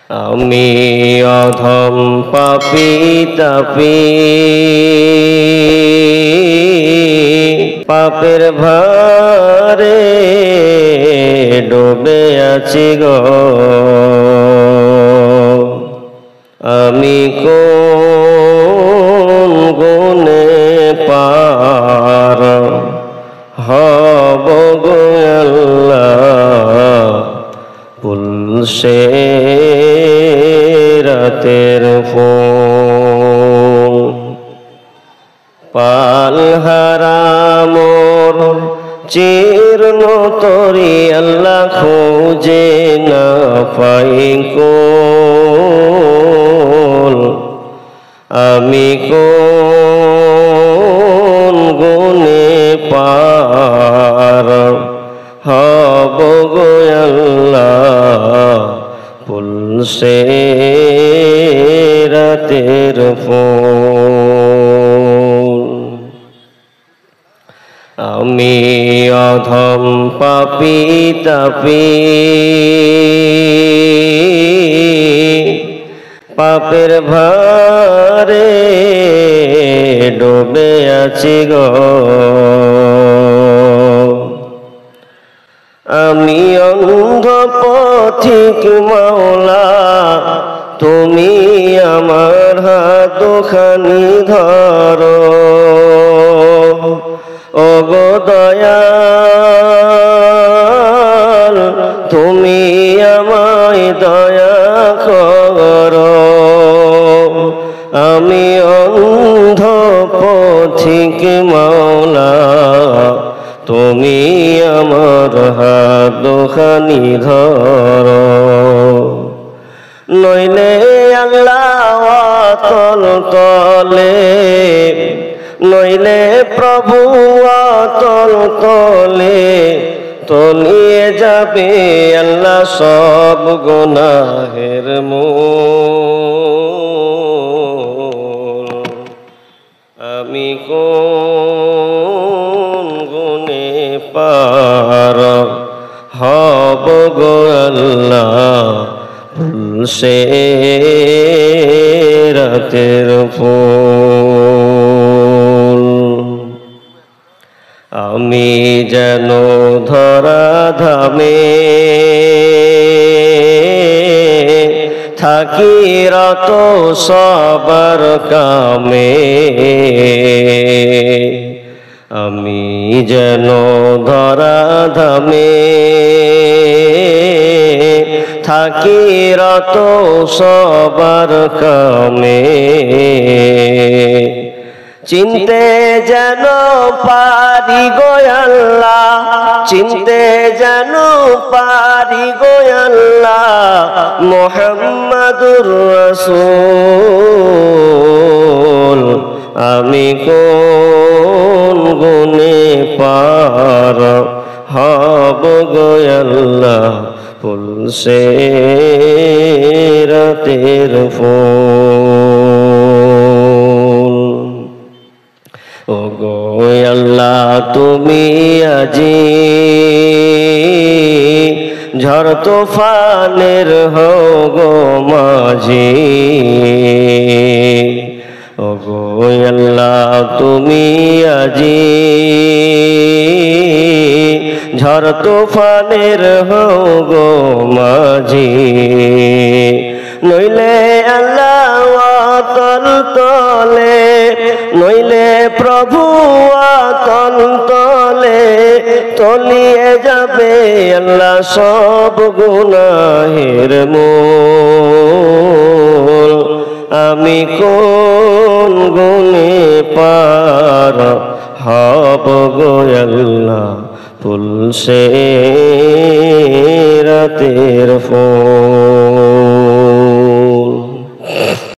আমি অধম পাপী তাপী পাপের ভারে ডুবে আছি গো আমি কোন গুণে পার হব গো আল্লাহ পুলসে রাতের ফোন পালহারা মোর জীর্ণ তরি আল্লাহ খোঁজে না পাই কোন আমি কোন গুণে পার হব গো আল্লাহ পুলসে রাতের ফোন আমি অধম পাপী তাপী পাপের ভারে ডুবে আছি গো আমি অন্ধ পথিক মাওলা তুমি আমার হাত দুখানি ধরো ও গো দয়াল তুমি আমায় দয়া করো আমি অন্ধ পথিক মাওলা তুমি আমার হাত দুখানি ধরো নইলে আল্লাহ তল তলে নইলে প্রভু তল তলে তলিয়ে যাবে আল্লাহ সব গুনাহের মূল আমি কোন গুণে পার হব গো আল্লাহ পুলসে রাতের ফুল আমি যেন ধরা ধামে থাকি রত সবার কামে আমি যেন ধরা ধামে থাকি রত সবার কামে চিনতে যেন পারি গো আল্লাহ চিনতে যেন পারি গো আল্লাহ মুহাম্মাদুর রাসূল আমি কোন গুণে পার হব গো আল্লাহ পুলসে রাতের ফুল ও গো আল্লাহ তুমি আজি ঝড় তুফানের হো গো মাঝি ও গো আল্লাহ তুমি আজি ঝড় তুফানের হো গো মাঝি নইলে আল্লাহ তল তলে নইলে প্রভু তল তলে তলিয়ে যাবে আল্লাহ সব গুনাহের মূল আমি কোন গুণে পার হব গো আল্লাহ পুলসে রাতের ফুল